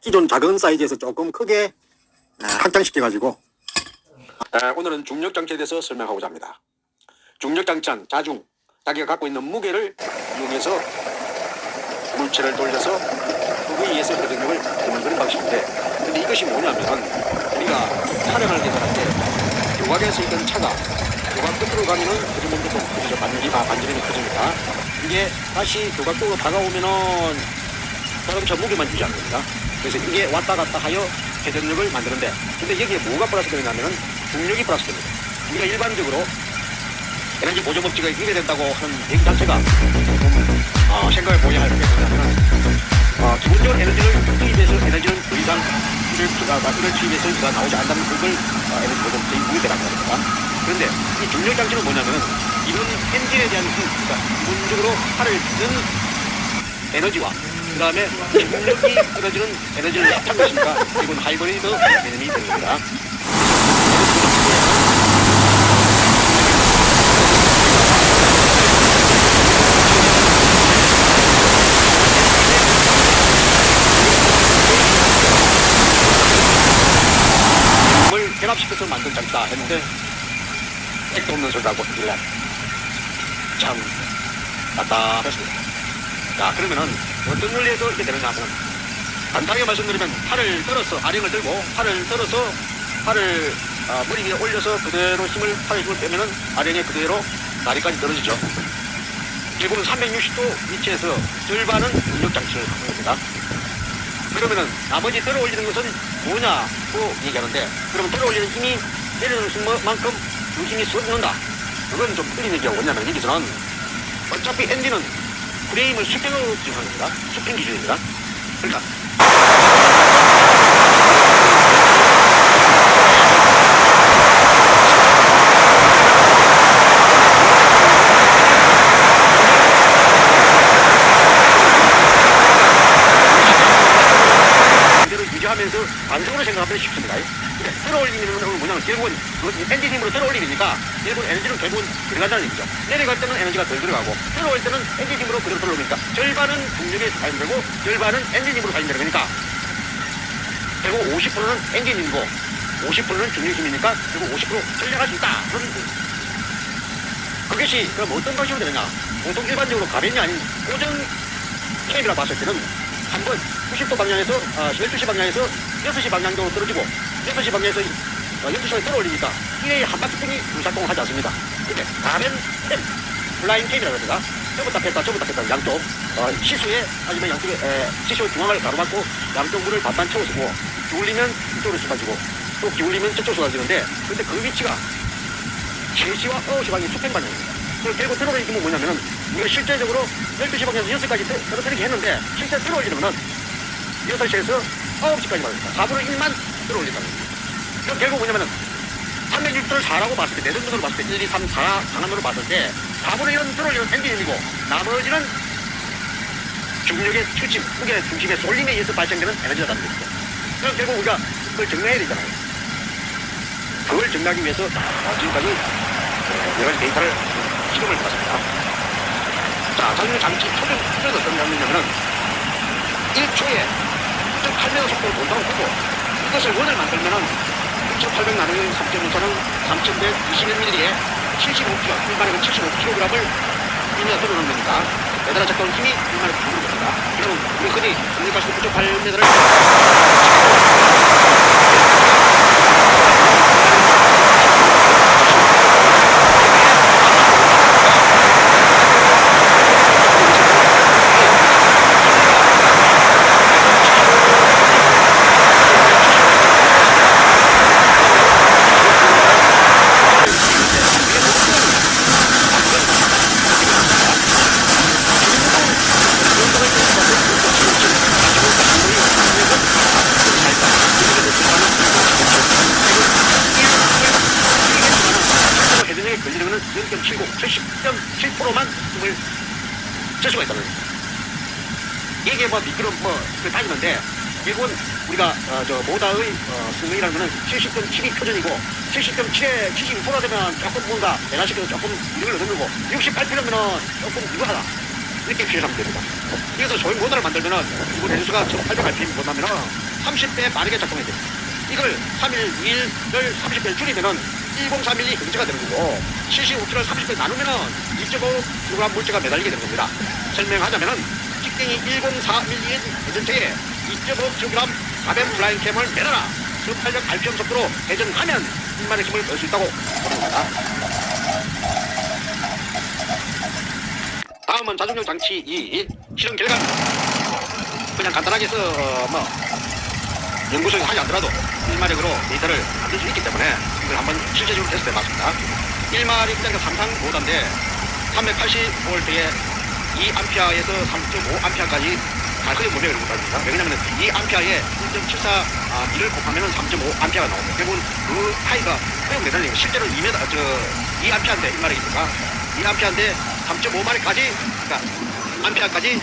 기존 작은 사이즈에서 조금 크게 확장시켜가지고 오늘은 중력장치에 대해서 설명하고자 합니다. 중력장치는 자중, 자기가 갖고 있는 무게를 이용해서 물체를 돌려서 그에 의해서 회전력을 주는 그런 방식인데, 근데 이것이 뭐냐면은 우리가 촬영을 계속할 때 교각에서 있던 차가 교각 끝으로 가면은 회전력도 좀 커지죠. 반지름이 커지니까 이게 다시 교각 쪽으로 다가오면은 자동차 무게만 유지하는 겁니다. 그래서 이게 왔다 갔다 하여 회전력을 만드는데, 근데 여기에 뭐가 플러스 되냐면은 중력이 플러스 됩니다. 우리가 일반적으로 에너지 보조법칙에 위배된다고 하는 얘기 자체가 좀 생각을 보여야 할 게 뭐냐면은 기본적으로 에너지를 투입해서 에너지는 더 이상 이를 투입해서 우리가 나오지 않는다는 그걸 에너지 보조법칙이 위배라고 합니다. 그런데 이 중력 장치는 뭐냐면은 이런 엔진에 대한 그러니까 기본적으로 팔을 든 에너지와 그 다음에 중력이 떨어지는 에너지를 합한 것이니까 이건 하이브리드 개념이 되는 겁니다. 이걸 결합시켜서 만든 장치다 했는데 택도 없는 소리라고 하길래 참 답답했습니다. 자, 그러면은 어떤 원리에서 이렇게 되느냐 하면 간단하게 말씀드리면 팔을 들어서 아령을 들고 팔을 들어서 팔을 머리 위에 올려서 그대로 팔의 힘을 빼면은 아령에 그대로 다리까지 떨어지죠. 지금 360도 위치에서 절반은 중력장치를 하는 겁니다. 그러면은 나머지 들어 올리는 것은 뭐냐고 얘기하는데, 그러면 들어 올리는 힘이 내리는 순간만큼 그 힘이 쏟는다. 그건 좀 틀린 얘기가 뭐냐면 여기서는 어차피 엔진은 프레임을 수평으로 지정하는 겁니다. 수평 기준입니다. 그러니까 그대로 유지하면서 반성으로 생각하면 쉽습니다. 끌어올리는 뭐냐면 결국은 엔진 힘으로 끌어올리니까 결국은 에너지는 결국은 들어가자는 얘기죠. 내려갈 때는 에너지가 덜 들어가고 끌어올 때는 엔진 힘으로 그대로 끌어올리니까 절반은 중력에 사용되고 절반은 엔진 힘으로 사용되는 거니까 결국 50%는 엔진 힘이고 50%는 중력 힘이니까 결국 50% 전략할 수 있다. 그것이 그럼 어떤 방식으로 되느냐? 보통 일반적으로 가변이 아닌 고정 캠이라 봤을 때는 한번 90도 방향에서 12시 방향에서 6시 방향으로 떨어지고 6시 방향에서 12시로 끌어올리니까 이게 한 바퀴뿐이 불작동을 하지 않습니다. 근데 가변 캠, 플라잉 캠이라고 합니다. 저부터 뺐다 양쪽 시수에 아니면 양쪽에 시수 중앙을 가로막고 양쪽 물을 반반 채워주고 기울리면 이쪽으로 쏟아지고 또 기울리면 저쪽으로 쏟아지는데, 근데 그 위치가 3시와 9시 방향이 수평 방향입니다. 그리고 결국 들어올리면 뭐냐면은 우리가 실제적으로 12시 방향에서 6시까지 떨어뜨리게 했는데 실제 들어올리는 6시에서 9시까지 말입니다. 4분의 1만 들어올린다는 겁니다. 그럼 결국 뭐냐면은 360도를 4라고 봤을 때, 내전도로 봤을 때 1, 2, 3, 4 방향으로 봤을 때 4분의 1은 들어올리는 엔진이고 나머지는 중력의 추진, 무게 중심의 쏠림에 의해서 발생되는 에너지라는 겁니다. 그럼 결국 우리가 그걸 증명해야 되잖아요. 그걸 증명하기 위해서 지금까지 여러 가지 데이터를 실험을 해봤습니다. 자, 자동차 장치 표준 어떤 장면이냐면은 1초에 6.8m 속도로 본다고 보고 이것을 원을 만들면은 6,800 나누기 3.5차는 3,121mm에 75kg, 일반에는 75kg을 이미가 들어오는 겁니다. 매달아 작동 힘이 일반에 부르는 겁니다. 그러면 우리 흔히 공격할 수 9.8m를 걸리려면 0.79, 70.7%만 힘을 쓸 수가 있다는 겁니다. 이게 미끄럼 따지는데, 결국은 우리가 모다의 승능이라는 거는 70.7이 표준이고 70.7에 72% 되면 조금 뭔가 배달시켜서 조금 이력을 얻는 거고 68%면은 조금 이거하다 이렇게 표현하면 됩니다. 그래서 소형 모다를 만들면은 기본 해수가 1800 rpm 본다면은 30배 빠르게 작동해야 돼요. 이걸 3일, 2일을 30배 줄이면은 1031이 형제가 되는 거고 75kg를 30배 나누면은 2.5kg 물체가 매달리게 되는 겁니다. 설명하자면은 직경이 104mm 회전체에 2.5kg 가뱀 플라잉 캠을 매달아 순발력 RPM 속도로 회전하면 1마리 힘을 넣을 수 있다고 보는 겁니다. 다음은 자중력 장치 2 실험 결과. 그냥 간단하게 해서 연구소에 하지 않더라도 1마력으로 데이터를 만들 수 있기 때문에 이걸 한번 실제적으로 테스트 해봤습니다. 1마력 그러니까 삼상 모터인데 380V에 2A에서 3.5A까지 가속의 모명을 못합니다. 왜냐하면 2A에 1.74B를 곱하면 3.5A가 나옵니다. 결국은 그 차이가 허용되는 거예요. 실제로 2A인데 1마력이니까 2A인데 3.5마력까지 그러니까 A까지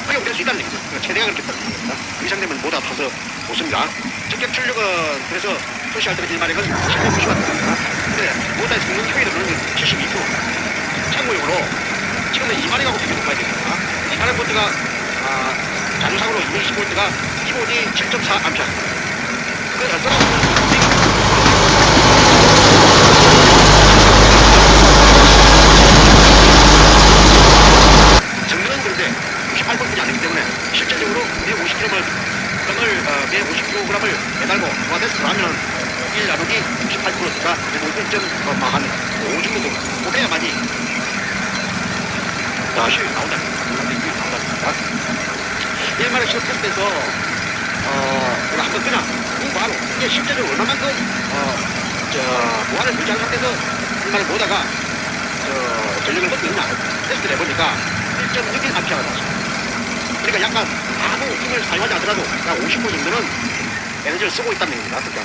허용될 수 있다는 얘기죠. 최대가 그렇게 있다는 얘기입니다. 그 이상 되면 모두 합쳐서 좋습니다. 적격 출력은 그래서 표시할 때는 1마력은 790W 됩니다. 근데 모터에서 있는 효율은 72%. 참고용으로 지금은 2마력하고 비교해 봐야 됩니다. 2마력 볼트가 자주상으로 220V가 기본이 7.4A. 그래서 정면은 그런데 98V이 아니기 때문에 실질적으로 150kg을 매달고 부하테스트를 하면 1 나누기 68%니까 1.한 5 정도 되고 그래야만이 다시 나온다는 겁니다. 1마력 실험 테스트에서 우리가 한번 그냥 공부하고 이게 실제적으로 얼마만큼 무한을 유지하는 상태에서 1마력 보다가 전력을 넣고 있냐 테스트를 해보니까 1.6A 나왔습니다. 그러니까 약간 아무 힘을 사용하지 않더라도 약 50% 정도는 에너지를 쓰고 있다는 얘기입니다. 그러니까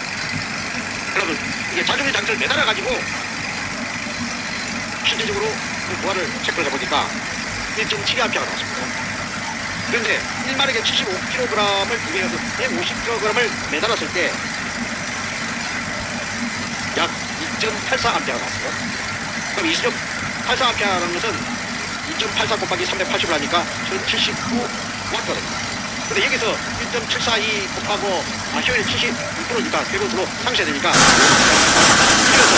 여러분 이게 자중의 장치를 매달아가지고 실질적으로 그 부하를 체크를 해보니까 1.7A가 나왔습니다. 그런데 1마력에 75kg을 비교해서 150kg을 매달았을 때 약 2.84A가 나왔어요. 그럼 2.84A라는 것은 2.84 곱하기 380을 하니까 1079W가 됩니다. 근데 여기서 1.742 곱하고 효율이 72%니까 결국으로 상쇄되니까 그래서